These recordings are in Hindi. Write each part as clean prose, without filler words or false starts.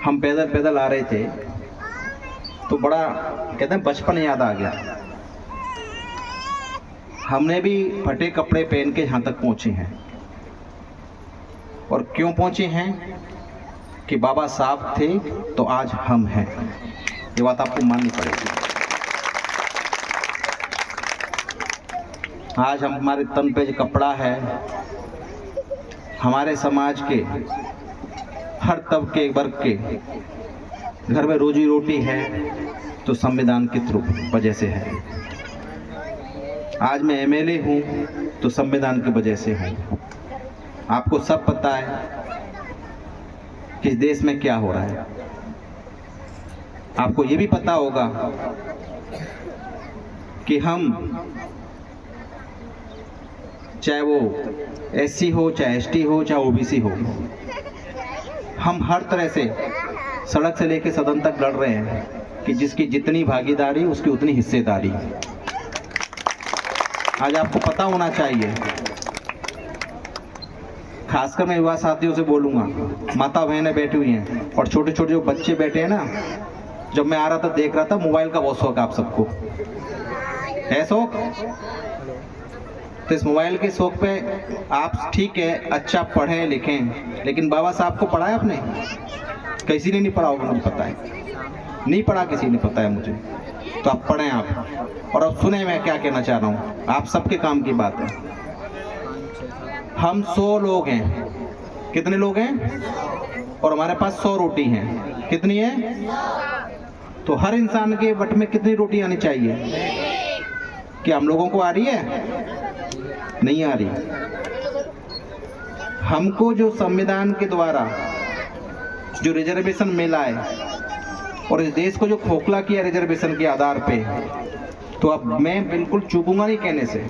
हम पैदल पैदल आ रहे थे तो बड़ा कहते हैं बचपन याद आ गया। हमने भी फटे कपड़े पहन के यहाँ तक पहुँचे हैं। और क्यों पहुँचे हैं? कि बाबा साहब थे तो आज हम हैं। ये बात आपको माननी पड़ेगी। आज हमारे तन पे जो कपड़ा है, हमारे समाज के हर तबके वर्ग के घर में रोजी रोटी है तो संविधान के थ्रू वजह से है। आज मैं एमएलए हूँ तो संविधान की वजह से हूँ। आपको सब पता है कि इस देश में क्या हो रहा है। आपको ये भी पता होगा कि हम चाहे वो एससी हो, चाहे एसटी हो, चाहे ओबीसी हो, हम हर तरह से सड़क से लेकर सदन तक लड़ रहे हैं कि जिसकी जितनी भागीदारी उसकी उतनी हिस्सेदारी। आज आपको पता होना चाहिए, खासकर मैं युवा साथियों से बोलूँगा, माता बहनें बैठी हुई हैं और छोटे छोटे जो बच्चे बैठे हैं ना, जब मैं आ रहा था देख रहा था मोबाइल का बहुत शौक है। आप सबको है शौक? तो इस मोबाइल के शौक पे आप ठीक है अच्छा पढ़ें लिखें, लेकिन बाबा साहब को पढ़ा है आपने? किसी ने नहीं पढ़ा होगा, मुझे पता है। नहीं पढ़ा किसी ने, पता है मुझे। तो आप पढ़ें आप। और अब सुने मैं क्या कहना चाह रहा हूँ, आप सबके काम की बात है। हम 100 लोग हैं। कितने लोग हैं? और हमारे पास 100 रोटी हैं। कितनी है? तो हर इंसान के बट में कितनी रोटी आनी चाहिए? क्या हम लोगों को आ रही है? नहीं आ रही। हमको जो संविधान के द्वारा जो रिजर्वेशन मिला है और इस देश को जो खोखला किया रिजर्वेशन के आधार पे, तो अब मैं बिल्कुल चूकूंगा नहीं कहने से।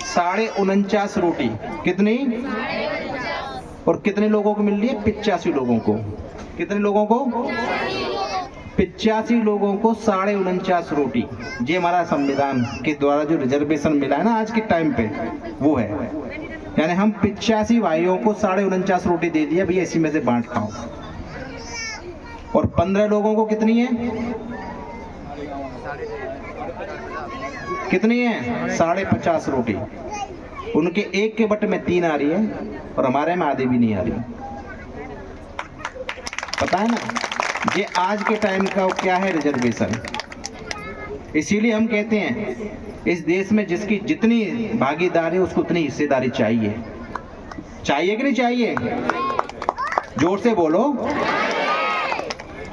49.5 रोटी। कितनी? और कितने लोगों को मिल रही है? 85 लोगों को। कितने लोगों को? 85 लोगों को 49.5 रोटी। ये हमारा संविधान के द्वारा जो रिजर्वेशन मिला है ना आज के टाइम पे, वो है। यानी हम 85 भाइयों को 49.5 रोटी दे दिया, भैया इसी में से बांट खाओ। और 15 लोगों को कितनी है? कितनी है? 50.5 रोटी। उनके एक के बट में 3 आ रही है और हमारे में आधी भी नहीं आ रही। पता है ना, ये आज के टाइम का क्या है रिजर्वेशन। इसीलिए हम कहते हैं इस देश में जिसकी जितनी भागीदारी है उसको उतनी हिस्सेदारी चाहिए। चाहिए कि नहीं चाहिए? जोर से बोलो।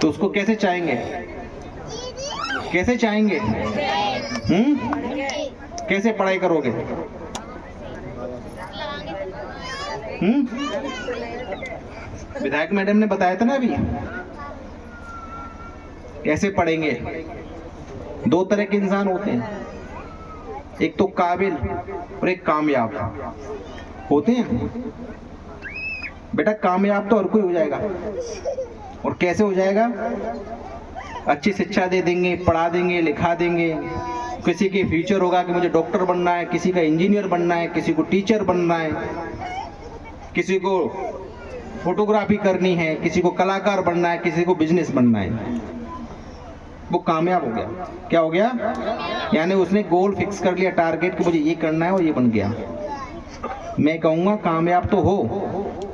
तो उसको कैसे चाहेंगे? कैसे चाहेंगे? कैसे पढ़ाई करोगे? विधायक मैडम ने बताया था ना अभी, कैसे पढ़ेंगे। 2 तरह के इंसान होते हैं, एक तो काबिल और एक कामयाब होते हैं। बेटा कामयाब तो हर कोई हो जाएगा। और कैसे हो जाएगा? अच्छी शिक्षा दे देंगे, पढ़ा देंगे, लिखा देंगे। किसी के फ्यूचर होगा कि मुझे डॉक्टर बनना है, किसी का इंजीनियर बनना है, किसी को टीचर बनना है, किसी को फोटोग्राफी करनी है, किसी को कलाकार बनना है, किसी को बिजनेस बनना है। वो कामयाब हो गया। क्या हो गया? यानी उसने गोल फिक्स कर लिया, टारगेट कि मुझे ये करना है और ये बन गया। मैं कहूँगा कामयाब तो हो,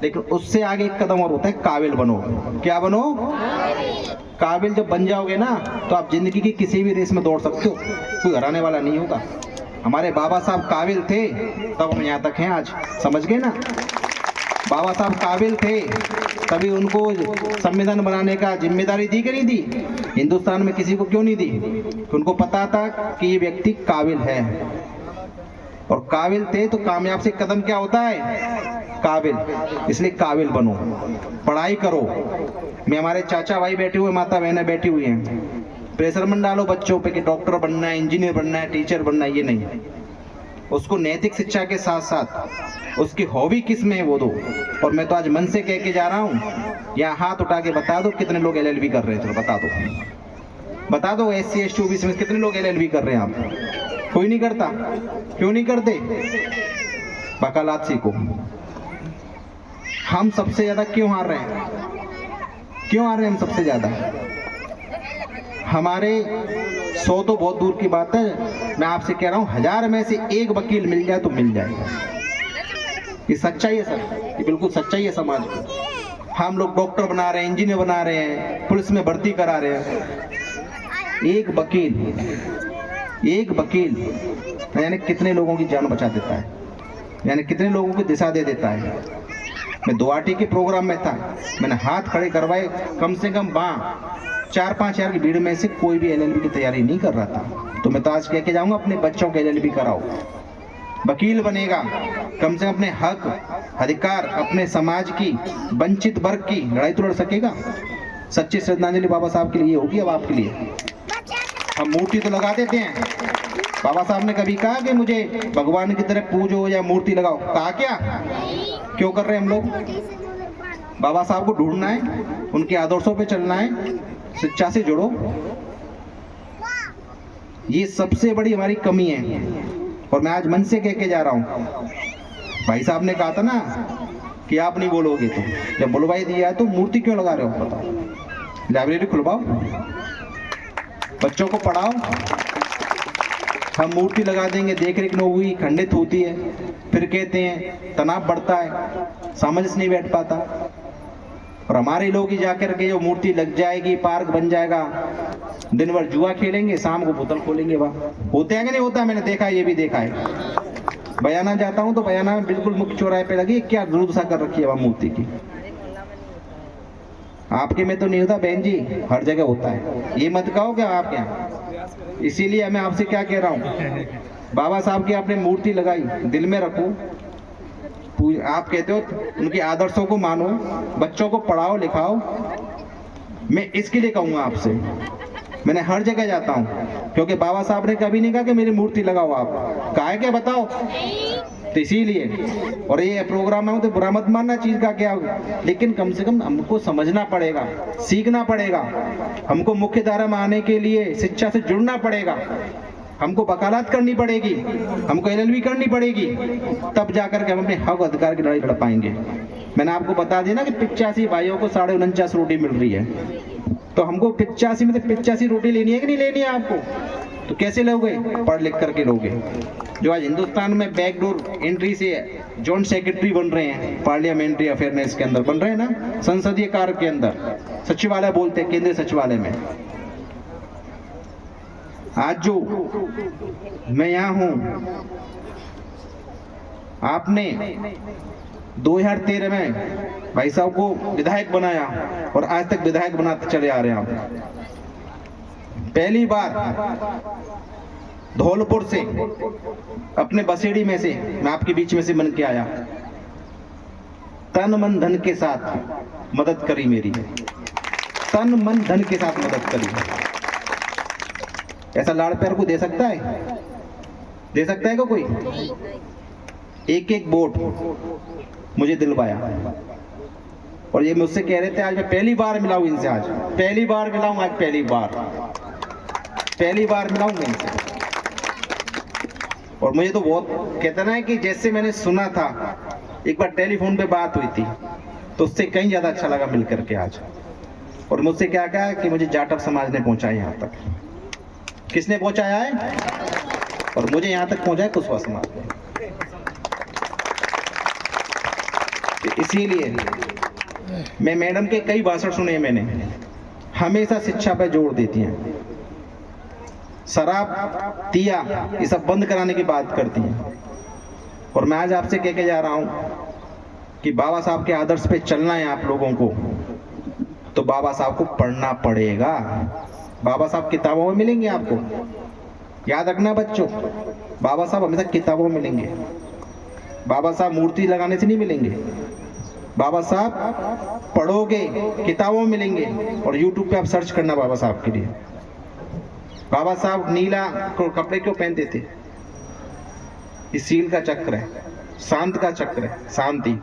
लेकिन उससे आगे एक कदम और होता है, काबिल बनो। क्या बनो? काबिल जब बन जाओगे ना तो आप जिंदगी की किसी भी रेस में दौड़ सकते हो, कोई हराने वाला नहीं होगा। हमारे बाबा साहब काबिल थे तब हम यहाँ तक हैं आज। समझ गए ना? बाबा साहब काबिल थे तभी उनको संविधान बनाने का जिम्मेदारी दी कि नहीं दी? हिंदुस्तान में किसी को क्यों नहीं दी? उनको पता था कि ये व्यक्ति काबिल है। और काबिल थे तो कामयाब से कदम क्या होता है? काबिल। इसलिए काबिल बनो, पढ़ाई करो। मैं हमारे चाचा भाई बैठे हुए, माता बहनें बैठी हुई हैं, प्रेशर मत डालो बच्चों पे कि डॉक्टर बनना है, इंजीनियर बनना है, टीचर बनना है। ये नहीं। उसको नैतिक शिक्षा के साथ साथ उसकी हॉबी किस में है वो दो। और मैं तो आज मन से कह के जा रहा हूँ, यहाँ हाथ उठा के बता दो कितने लोग एलएलबी कर रहे हैं। चलो बता दो, बता दो। एससी एसटी ओबीसी में कितने लोग एलएलबी कर रहे हैं? आप कोई नहीं करता। क्यों नहीं करते? वकालत सीखो। हम सबसे ज्यादा क्यों हार रहे हैं? क्यों आ रहे हैं हम सबसे ज्यादा? हमारे 100 तो बहुत दूर की बात है, मैं आपसे कह रहा हूं 1000 में से एक वकील मिल जाए तो मिल जाएगा। ये सच्चाई है सर, ये बिल्कुल सच्चाई है समाज की। हम लोग डॉक्टर बना रहे हैं, इंजीनियर बना रहे हैं, पुलिस में भर्ती करा रहे हैं। एक वकील यानी कितने लोगों की जान बचा देता है, यानी कितने लोगों की दिशा दे देता है। मैं दुआटी के प्रोग्राम में था, मैंने हाथ खड़े करवाए, कम से कम 4-5 हज़ार की भीड़ में से कोई भी एलएलबी की तैयारी नहीं कर रहा था। तो मैं तो आज कह के जाऊंगा अपने बच्चों को एलएलबी कराओ, वकील बनेगा, कम से कम अपने हक अधिकार, अपने समाज की वंचित वर्ग की लड़ाई तो लड़ सकेगा। सच्ची श्रद्धांजलि बाबा साहब के लिए होगी अब आपके लिए। हम मूर्ति तो लगा देते हैं, बाबा साहब ने कभी कहा कि मुझे भगवान की तरह पूजो या मूर्ति लगाओ? कहा क्या? क्यों कर रहे हैं हम लोग? बाबा साहब को ढूंढना है, उनके आदर्शों पे चलना है, शिक्षा से जुड़ो। ये सबसे बड़ी हमारी कमी है और मैं आज मन से कह के जा रहा हूँ। भाई साहब ने कहा था ना कि आप नहीं बोलोगे, तो जब बुलवाई दिया है तो मूर्ति क्यों लगा रहे हो? बताओ, लाइब्रेरी खुलवाओ, बच्चों को पढ़ाओ। हम मूर्ति लगा देंगे, देख रेख नहीं हुई, खंडित होती है, फिर कहते हैं तनाव बढ़ता है, समझ नहीं बैठ पाता। और हमारे लोग ही जाकर के जो मूर्ति लग जाएगी, पार्क बन जाएगा, दिन भर जुआ खेलेंगे, शाम को बोतल खोलेंगे। वहाँ होते हैं कि नहीं होता? मैंने देखा है, ये भी देखा है। बयाना जाता हूँ तो बयाना में बिल्कुल मुख्य चौराहे पे लगी क्या दुर्दशा कर रखी है वहाँ मूर्ति की। आपके में तो नहीं होता बहन जी, हर जगह होता है, ये मत कहो क्या आपके यहाँ। इसीलिए मैं आपसे क्या कह रहा हूँ, बाबा साहब की आपने मूर्ति लगाई, दिल में रखो। आप कहते हो उनके आदर्शों को मानो, बच्चों को पढ़ाओ लिखाओ। मैं इसके लिए कहूँगा आपसे, मैंने हर जगह जाता हूँ, क्योंकि बाबा साहब ने कभी नहीं कहा कि मेरी मूर्ति लगाओ। आप कहा है क्या? बताओ। तो इसीलिए, और ये प्रोग्राम है तो बुरा मत मानना चीज का क्या, लेकिन कम से कम हमको समझना पड़ेगा, सीखना पड़ेगा। हमको मुख्य धारा में आने के लिए शिक्षा से जुड़ना पड़ेगा, हमको वकालत करनी पड़ेगी, हमको एलएलबी करनी पड़ेगी, तब जाकर के हम अपने हक अधिकार की लड़ाई लड़ पाएंगे। मैंने आपको बता दिया ना कि 85 भाइयों को 49.5 रोटी मिल रही है, तो हमको 85 में से 85 रोटी लेनी है कि नहीं लेनी है आपको? तो कैसे लोगे? पढ़ लिख करके लोगे। जो आज हिंदुस्तान में बैकडोर एंट्री से जॉइंट सेक्रेटरी बन रहे हैं, पार्लियामेंट्री अफेयर्स के अंदर बन रहे हैं ना, संसदीय कार्य के अंदर, सचिवालय बोलते हैं, केंद्रीय सचिवालय में। आज जो मैं यहाँ हूँ, आपने 2013 में भाई साहब को विधायक बनाया और आज तक विधायक बनाते चले आ रहे हैं आप। पहली बार धौलपुर से, अपने बसेड़ी में से, मैं आपके बीच में से बन के आया, तन मन धन के साथ मदद करी मेरी, तन मन धन के साथ मदद करी। ऐसा लाड़ प्यार को दे सकता है? दे सकता है क्या कोई? एक एक वोट मुझे दिलवाया, और ये मुझसे कह रहे थे आज मैं पहली बार मिला हूं इनसे, आज पहली बार मिला हूं, आज पहली बार मिला हूं इनसे। और मुझे तो बहुत कहते ना कि जैसे मैंने सुना था, एक बार टेलीफोन पे बात हुई थी, तो उससे कहीं ज्यादा अच्छा लगा मिल करके आज। और मुझसे क्या कहा कि मुझे जाटव समाज ने पहुंचाया यहाँ तक। किसने पहुंचाया है? और मुझे यहाँ तक पहुंचाया कुशवाहा समाज ने। इसीलिए मैं मैडम के कई भाषण सुने, मैंने हमेशा शिक्षा पर जोर देती हैं, शराब दिया ये सब बंद कराने की बात करती हैं। और मैं आज आपसे कह के जा रहा हूं कि बाबा साहब के आदर्श पे चलना है आप लोगों को, तो बाबा साहब को पढ़ना पड़ेगा। बाबा साहब किताबों में मिलेंगे आपको, याद रखना बच्चों, बाबा साहब हमेशा किताबों में मिलेंगे। बाबा साहब मूर्ति लगाने से नहीं मिलेंगे, बाबा साहब पढ़ोगे किताबों में मिलेंगे। और YouTube पे आप सर्च करना बाबा साहब के लिए। बाबा साहब नीला कपड़े क्यों पहनते थे? ये सील का चक्र है, शांत का चक्र है, शांति।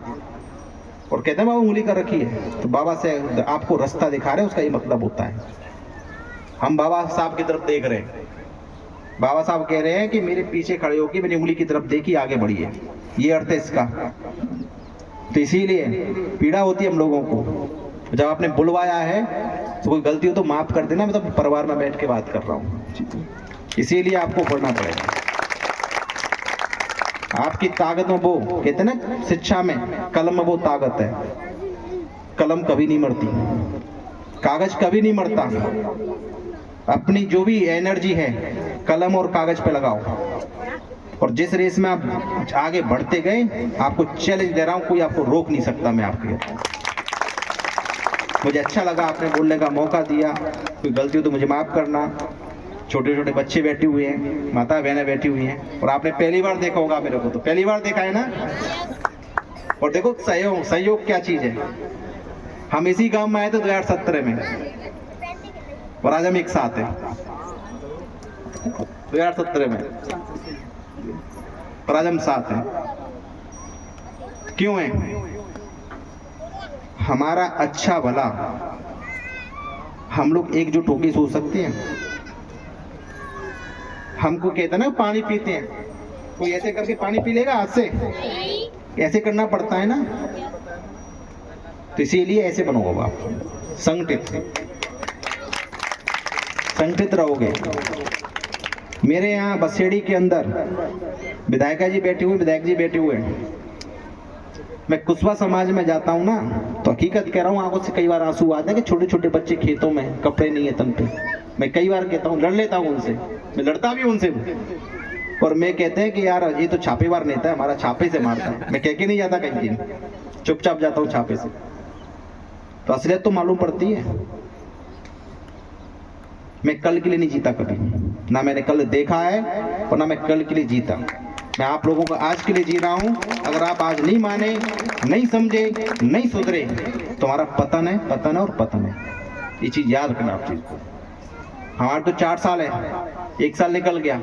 और कहते हैं बाबा उंगली कर रखी है, तो बाबा से आपको रास्ता दिखा रहे हैं, उसका ये मतलब होता है। हम बाबा साहब की तरफ देख रहे हैं, बाबा साहब कह रहे हैं कि मेरे पीछे खड़े होकर मेरी उंगली की तरफ देखी, आगे बढ़िए, ये अर्थ है इसका। तो इसीलिए पीड़ा होती है हम लोगों को, जब आपने बुलवाया है तो कोई गलती हो तो माफ कर देना, मैं तो परिवार में बैठ के बात कर रहा हूँ, इसीलिए आपको पढ़ना पड़ेगा। आपकी ताकत में वो कहते हैं ना शिक्षा में, कलम में वो ताकत है। कलम कभी नहीं मरती, कागज कभी नहीं मरता। अपनी जो भी एनर्जी है कलम और कागज पे लगाओ, और जिस रेस में आप आगे बढ़ते गए, आपको चैलेंज दे रहा हूं, कोई आपको रोक नहीं सकता। मैं आपके मुझे अच्छा लगा, आपने बोलने का मौका दिया। कोई गलती हो तो मुझे माफ करना। छोटे छोटे बच्चे बैठे हुए हैं, माता बहनें बैठी हुई हैं, और आपने पहली बार देखा होगा मेरे को, तो पहली बार देखा है ना। और देखो सहयोग क्या चीज है। हम इसी गांव में आए थे 2017 में, और आज हम एक साथ हैं 2017 में, और आज हम साथ हैं। क्यों है? हमारा अच्छा भला हम लोग एकजुट होकर सोच सकते हैं। हमको कहते हैं ना पानी पीते हैं, कोई ऐसे करके पानी पी लेगा हाथ से? ऐसे करना पड़ता है ना। तो इसीलिए ऐसे बनोगे आप, संगठित रहोगे। मेरे यहाँ बसेड़ी के अंदर विधायिका जी बैठे हुए, विधायक जी बैठे हुए हैं। मैं कुशवा समाज में जाता हूँ ना, तो हकीकत कह रहा हूँ, आंखों से कई बार आंसू आते हैं कि छोटे छोटे बच्चे खेतों में, कपड़े नहीं है तन पे। मैं कई बार कहता हूँ, लड़ लेता हूँ उनसे, मैं लड़ता भी उनसे, और मैं कहते हैं कि यार ये तो छापेवार नेता है हमारा, छापे से मारता है। मैं कह के नहीं जाता कहीं, चुपचाप जाता हूँ छापे से। तो असलियत तो मालूम पड़ती है। मैं कल के लिए नहीं जीता कभी, ना मैंने कल देखा है और ना मैं कल के लिए जीता। मैं आप लोगों को आज के लिए जी रहा हूं। अगर आप आज नहीं माने, नहीं समझे, नहीं सुधरे, तो हमारा पतन है, पतन है और पतन है। ये चीज याद रखना आप चीज को। हमारे तो 4 साल है, 1 साल निकल गया,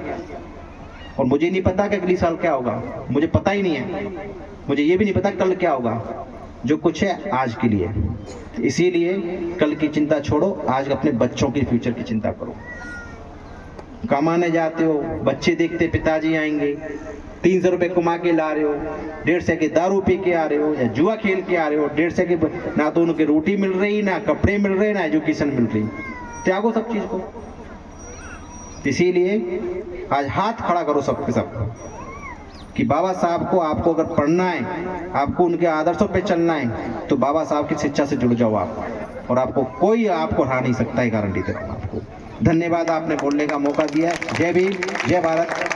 और मुझे नहीं पता कि अगली साल क्या होगा। मुझे पता ही नहीं है, मुझे ये भी नहीं पता कल क्या होगा। जो कुछ है आज के लिए, इसीलिए कल की चिंता छोड़ो, आज अपने बच्चों के फ्यूचर की चिंता करो। कमाने जाते हो, बच्चे देखते पिताजी आएंगे, 300 रुपए कमा के ला रहे हो, 150 के दारू पी के आ रहे हो, या जुआ खेल के आ रहे हो, 150 के ना तो उनके रोटी मिल रही, ना कपड़े मिल रहे, ना एजुकेशन मिल रही। त्यागो सब चीज को। इसीलिए आज हाथ खड़ा करो सबके सब, कि बाबा साहब को, आपको अगर पढ़ना है, आपको उनके आदर्शों पे चलना है, तो बाबा साहब की शिक्षा से जुड़ जाओ आप, और आपको कोई आपको हरा नहीं सकता है, गारंटी दे रहा हूं आपको। धन्यवाद, आपने बोलने का मौका दिया। जय भीम, जय भारत।